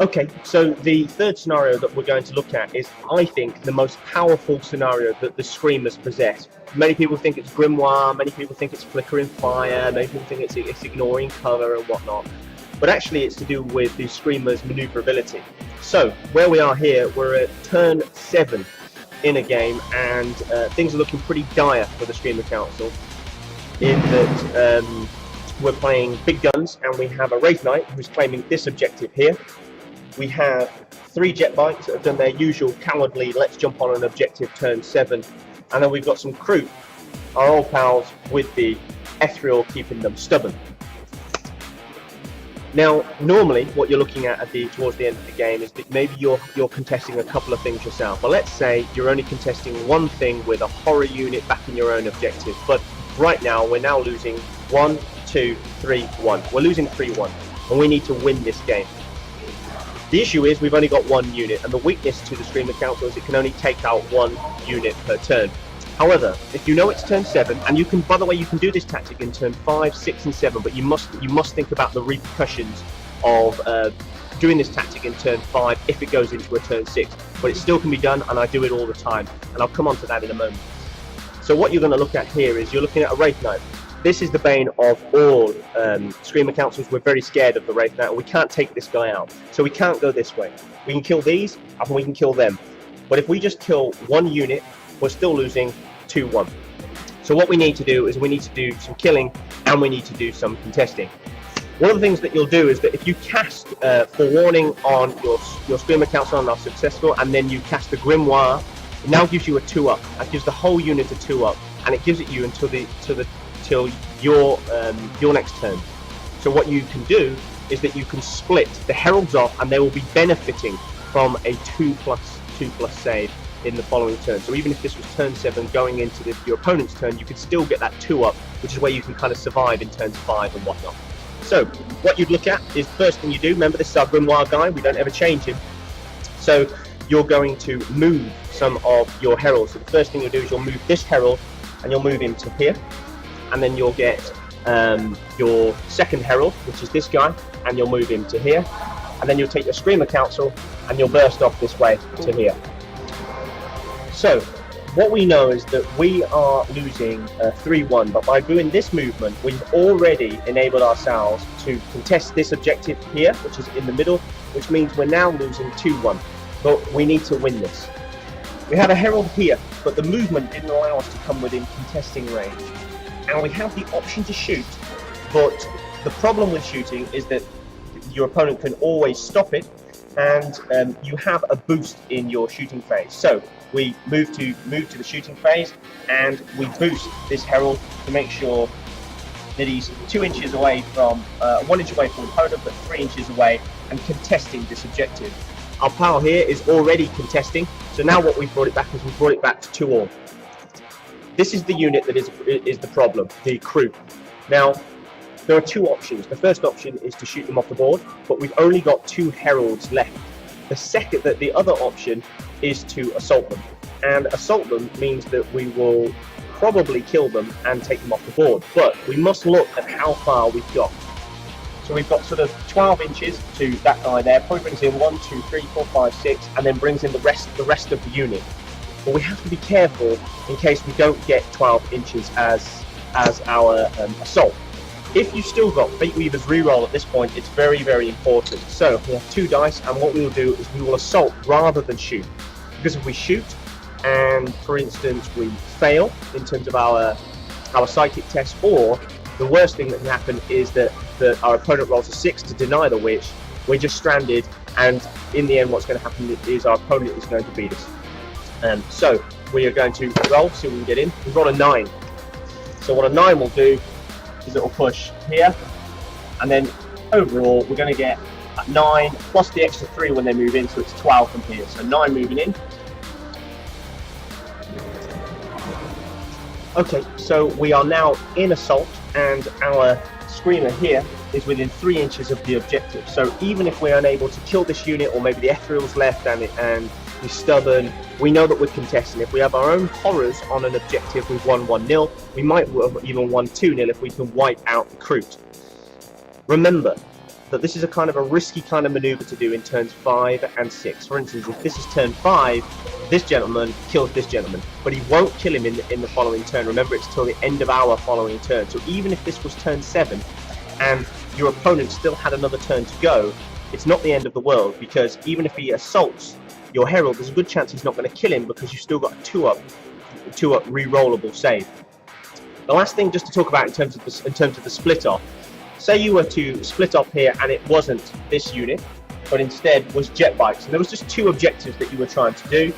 Okay, so the third scenario that we're going to look at is, I think, the most powerful scenario that the Screamers possess. Many people think it's Grimoire, many people think it's Flickering Fire, many people think it's ignoring cover and whatnot. But actually it's to do with the Screamer's maneuverability. So, where we are here, we're at turn 7 in a game, and things are looking pretty dire for the Screamer Council, in that we're playing big guns, and we have a Wraith Knight who's claiming this objective here. We have 3 jet bikes that have done their usual cowardly let's jump on an objective turn 7, and then we've got some crew, our old pals, with the ethereal keeping them stubborn. Now, normally what you're looking at towards the end of the game is that maybe you're contesting a couple of things yourself, but let's say you're only contesting one thing with a horror unit back in your own objective. But right now we're now losing 1, 2, 3, 1. We're losing 3-1, and we need to win this game. The issue is we've only got 1 unit, and the weakness to the Screamer Council is it can only take out 1 unit per turn. However, if you know it's turn 7, and you can, by the way, you can do this tactic in turn 5, 6, and 7, but you must think about the repercussions of doing this tactic in turn 5 if it goes into a turn 6. But it still can be done, and I do it all the time, and I'll come on to that in a moment. So what you're going to look at here is you're looking at a Wraith Knight. This is the bane of all Screamer Councils. We're very scared of the Wraith Knight, and we can't take this guy out. So we can't go this way. We can kill these, and we can kill them. But if we just kill 1 unit, we're still losing 2-1. So what we need to do is we need to do some killing, and we need to do some contesting. One of the things that you'll do is that if you cast Forewarning on your Screamer Council and are successful, and then you cast the Grimoire, it now gives you a 2-up. That gives the whole unit a 2-up, and it gives it you until your next turn. So what you can do is that you can split the Heralds off, and they will be benefiting from a 2+2+ save in the following turn. So even if this was turn 7 going into your opponent's turn, you could still get that 2-up, which is where you can kind of survive in turns 5 and whatnot. So what you'd look at is, first thing you do, remember this is our Grimoire guy, we don't ever change him. So you're going to move some of your Heralds. So the first thing you'll do is you'll move this Herald, and you'll move him to here. And then you'll get your second Herald, which is this guy, and you'll move him to here. And then you'll take your Screamer Council, and you'll burst off this way to here. So, what we know is that we are losing 3-1, but by doing this movement, we've already enabled ourselves to contest this objective here, which is in the middle, which means we're now losing 2-1, but we need to win this. We have a Herald here, but the movement didn't allow us to come within contesting range. And we have the option to shoot, but the problem with shooting is that your opponent can always stop it, and you have a boost in your shooting phase. So we move to the shooting phase, and we boost this Herald to make sure that he's 2 inches away from 1 inch away from the opponent, but 3 inches away, and contesting this objective. Our pal here is already contesting, so now what we've brought it back is we've brought it back to 2-all. This is the unit that is the problem, the crew. Now, there are 2 options. The first option is to shoot them off the board, but we've only got 2 Heralds left. The other option is to assault them. And assault them means that we will probably kill them and take them off the board. But we must look at how far we've got. So we've got sort of 12 inches to that guy there, probably brings in 1, 2, 3, 4, 5, 6, and then brings in the rest of the unit. But we have to be careful in case we don't get 12 inches as our assault. If you've still got Fate Weaver's reroll at this point, it's very, very important. So we have 2 dice, and what we will do is we will assault rather than shoot. Because if we shoot, and for instance we fail in terms of our psychic test, or the worst thing that can happen is that our opponent rolls a 6 to deny the witch, we're just stranded, and in the end what's going to happen is our opponent is going to beat us. So we are going to roll, see if we can get in. We've got a 9. So what a 9 will do is it will push here, and then overall we're going to get 9 plus the extra 3 when they move in, so it's 12 from here. So 9 moving in. Okay, so we are now in assault, and our Screamer here is within 3 inches of the objective. So even if we're unable to kill this unit, or maybe the Ethereal's left and we're stubborn, we know that we're contesting. If we have our own horrors on an objective, we've won 1-0. We might even won 2-0 if we can wipe out the Crute. Remember, that this is a kind of a risky kind of maneuver to do in turns 5 and 6. For instance, if this is turn 5, this gentleman kills this gentleman, but he won't kill him in the following turn. Remember, it's till the end of our following turn. So even if this was turn 7 and your opponent still had another turn to go, it's not the end of the world, because even if he assaults your Herald, there's a good chance he's not going to kill him, because you've still got a 2-up re-rollable save. The last thing just to talk about in terms of the split off, say you were to split off here and it wasn't this unit, but instead was jet bikes, and there was just 2 objectives that you were trying to do.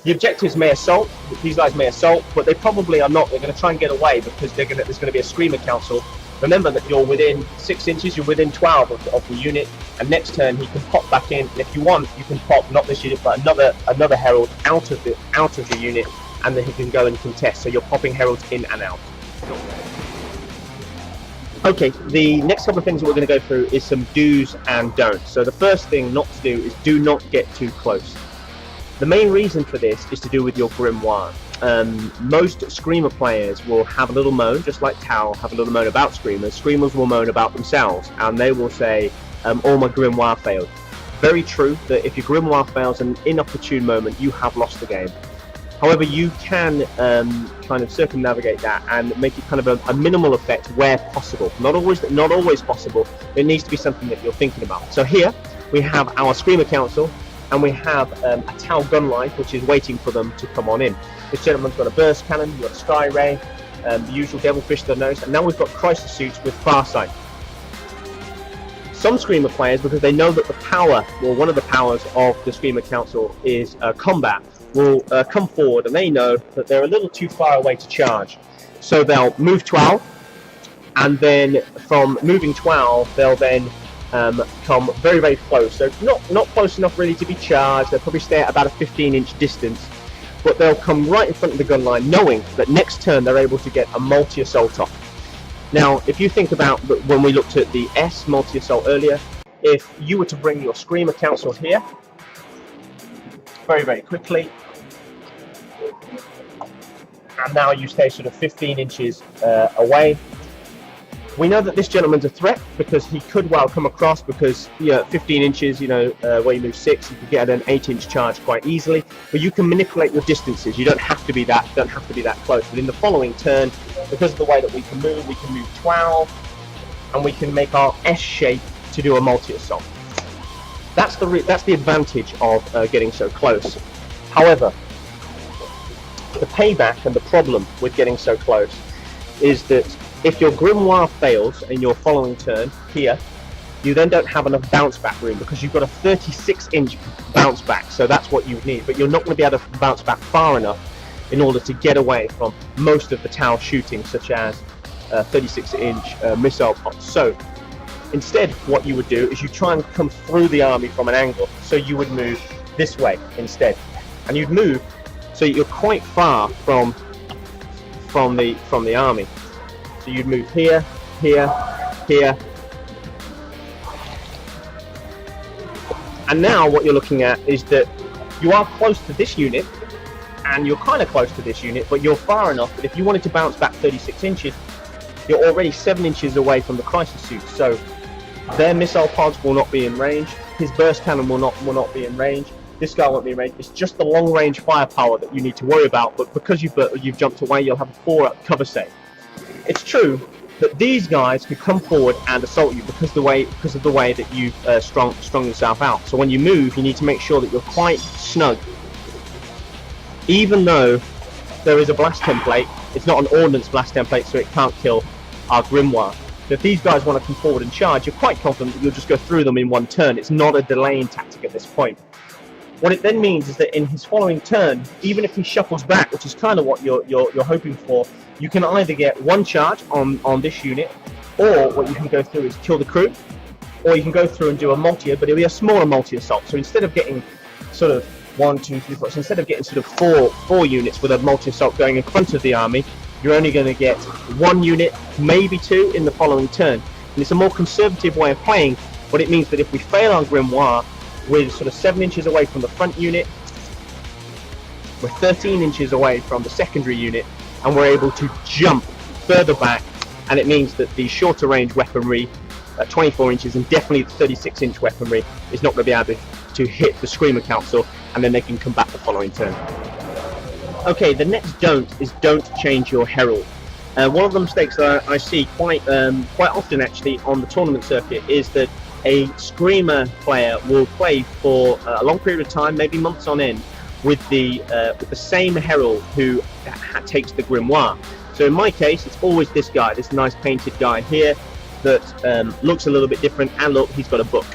The objectives may assault, these guys may assault, but they probably are not. They're going to try and get away, because there's going to be a Screamer Council. Remember that you're within 6 inches, you're within 12 of the unit, and next turn he can pop back in, and if you want, you can pop not this unit but another Herald out of the unit, and then he can go and contest. So you're popping Heralds in and out. Okay, the next couple of things that we're going to go through is some do's and don'ts. So the first thing not to do is do not get too close. The main reason for this is to do with your grimoire. Most Screamer players will have a little moan, just like Tau have a little moan about Screamers. Screamers will moan about themselves, and they will say, oh, my grimoire failed. Very true that if your grimoire fails in an inopportune moment, you have lost the game. However, you can kind of circumnavigate that and make it kind of a minimal effect where possible. Not always possible. It needs to be something that you're thinking about. So here we have our Screamer Council, and we have a Tau gun line, which is waiting for them to come on in. This gentleman's got a burst cannon, you've got a sky ray, the usual devilfish to the nose, and now we've got crisis suits with farsight. Some Screamer players, because they know that the power, or one of the powers of the Screamer Council is combat, will come forward, and they know that they're a little too far away to charge. So they'll move 12, and then from moving 12, they'll then come very, very close. So not close enough really to be charged. They'll probably stay at about a 15-inch distance, but they'll come right in front of the gun line, knowing that next turn they're able to get a multi-assault off. Now, if you think about when we looked at the S multi-assault earlier, if you were to bring your Screamer Council here, very, very quickly, and now you stay sort of 15 inches away, we know that this gentleman's a threat, because he could well come across, because 15 inches, where you move 6, you could get an 8-inch charge quite easily. But you can manipulate your distances. You don't have to be that close. But in the following turn, because of the way that we can move 12, and we can make our S shape to do a multi-assault. That's the advantage of getting so close. However, the payback and the problem with getting so close is that if your grimoire fails in your following turn here, you then don't have enough bounce back room, because you've got a 36-inch bounce back, so that's what you need, but you're not going to be able to bounce back far enough in order to get away from most of the Tau shooting, such as 36-inch missile pods. So instead, what you would do is you try and come through the army from an angle. So you would move this way instead, and you'd move so you're quite far from the army. So you'd move here, here, here. And now what you're looking at is that you are close to this unit, and you're kind of close to this unit, but you're far enough that if you wanted to bounce back 36 inches, you're already 7 inches away from the crisis suit. So their missile pods will not be in range, his burst cannon will not be in range, this guy won't be in range. It's just the long range firepower that you need to worry about, but because you've jumped away, you'll have a 4-up cover save. It's true that these guys can come forward and assault you because of the way that you've strung yourself out. So when you move, you need to make sure that you're quite snug. Even though there is a blast template, it's not an ordnance blast template, so it can't kill our grimoire. So if these guys want to come forward and charge, you're quite confident that you'll just go through them in one turn. It's not a delaying tactic at this point. What it then means is that in his following turn, even if he shuffles back, which is kind of what you're hoping for, you can either get one charge on this unit, or what you can go through is kill the crew, or you can go through and do a multi, but it'll be a smaller multi-assault. So instead of getting sort of 1, 2, 3, 4, so instead of getting sort of four units with a multi-assault going in front of the army, you're only going to get 1 unit, maybe 2 in the following turn. And it's a more conservative way of playing, but it means that if we fail on grimoire, we're sort of 7 inches away from the front unit, we're 13 inches away from the secondary unit, and we're able to jump further back, and it means that the shorter range weaponry at 24 inches, and definitely the 36-inch weaponry is not going to be able to hit the Screamer Council, and then they can come back the following turn. Okay, the next don't change your Herald. One of the mistakes that I see quite often actually on the tournament circuit is that a Screamer player will play for a long period of time, maybe months on end, with the same Herald who takes the Grimoire. So in my case, it's always this guy, this nice painted guy here that looks a little bit different, and look, he's got a book.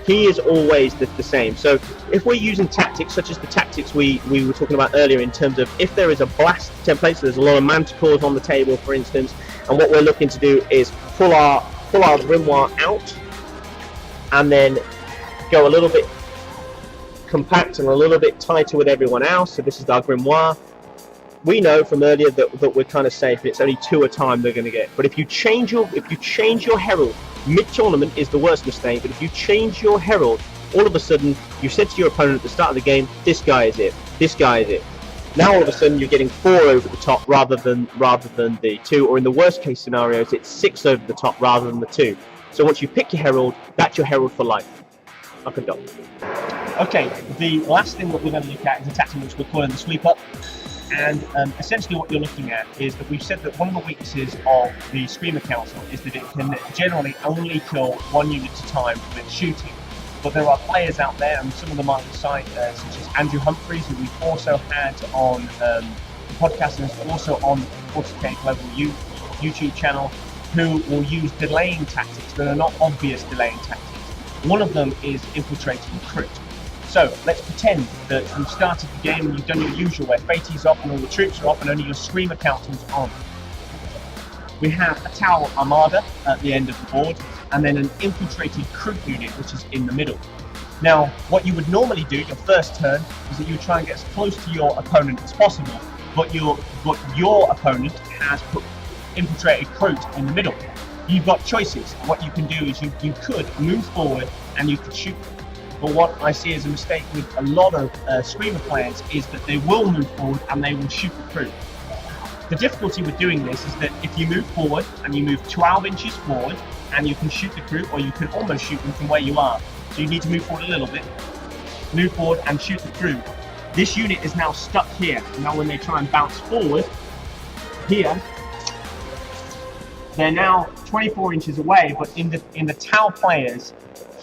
He is always the same. So if we're using tactics, such as the tactics we were talking about earlier, in terms of if there is a blast template, so there's a lot of manticores on the table, for instance, and what we're looking to do is pull our Grimoire out, and then go a little bit compact and a little bit tighter with everyone else. So this is our Grimoire. We know from earlier that we're kind of safe. It's only 2 a time they're going to get. But if you change your Herald mid-tournament is the worst mistake. But if you change your Herald, all of a sudden you said to your opponent at the start of the game, this guy is it. This guy is it. Now all of a sudden you're getting 4 over the top rather than the 2, or in the worst case scenarios it's 6 over the top rather than the 2. So once you pick your Herald, that's your Herald for life. Like a dog. Okay, the last thing that we're going to look at is a tactic which we're calling the sweep up. And essentially what you're looking at is that we've said that one of the weaknesses of the Screamer Council is that it can generally only kill 1 unit at a time with shooting. But there are players out there, and some of them are on the site, such as Andrew Humphreys, who we've also had on the podcast, and also on the 40K Global YouTube channel, who will use delaying tactics that are not obvious delaying tactics. One of them is infiltrating recruit. So let's pretend that you've started the game and you've done your usual, where Fatey's off and all the troops are off and only your Screamer Council's on. We have a Tau Armada at the end of the board, and then an infiltrated recruit unit which is in the middle. Now, what you would normally do your first turn is that you try and get as close to your opponent as possible, but your opponent has put infiltrated recruit in the middle. You've got choices. What you can do is you could move forward and you could shoot them. But what I see as a mistake with a lot of Screamer players is that they will move forward and they will shoot the crew. The difficulty with doing this is that if you move forward and you move 12 inches forward and you can shoot the crew, or you can almost shoot them from where you are. So you need to move forward a little bit, move forward and shoot the crew. This unit is now stuck here. Now when they try and bounce forward, here, they're now 24 inches away, but in the Tau player's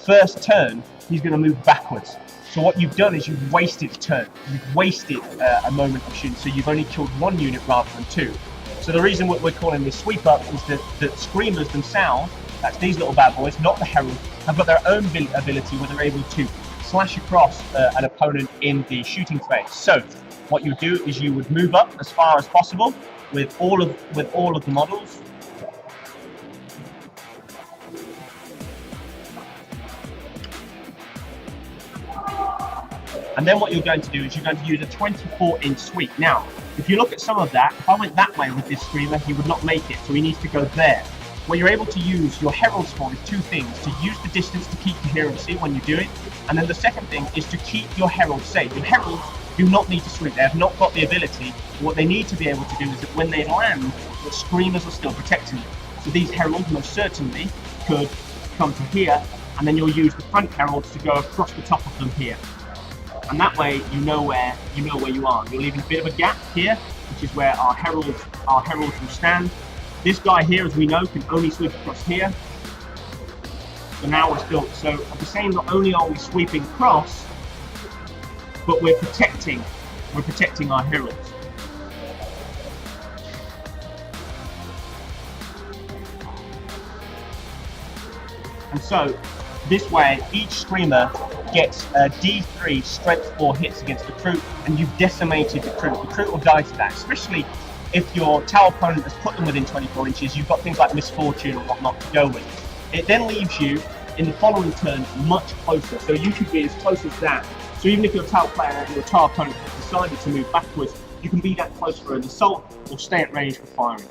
first turn, he's going to move backwards. So what you've done is you've wasted a turn. You've wasted a moment of shooting, so you've only killed 1 unit rather than 2. So the reason what we're calling this sweep up is that Screamers themselves, that's these little bad boys, not the Herald, have got their own ability where they're able to slash across an opponent in the shooting phase. So what you do is you would move up as far as possible with all of the models. And then what you're going to do is you're going to use a 24-inch sweep. Now, if you look at some of that, if I went that way with this Screamer, he would not make it, so he needs to go there. What you're able to use your Heralds for is 2 things: to use the distance to keep coherency when you do it, and then the second thing is to keep your Heralds safe. Your Heralds do not need to sweep. They have not got the ability. What they need to be able to do is that when they land, the Screamers are still protecting them. So these Heralds most certainly could come to here, and then you'll use the front Heralds to go across the top of them here. And that way you know where you are. You're leaving a bit of a gap here, which is where our heralds will stand. This guy here, as we know, can only sweep across here. So now we're saying not only are we sweeping across, but we're protecting our heralds. And so this way each Screamer gets a D3 strength 4 hits against the crew, and you've decimated the crew. The crew will die to that, especially if your Tau opponent has put them within 24 inches. You've got things like misfortune and whatnot to go with. It then leaves you in the following turn much closer, so you should be as close as that. So even if your Tau player and your Tau opponent has decided to move backwards, you can be that close for an assault or stay at range for firing.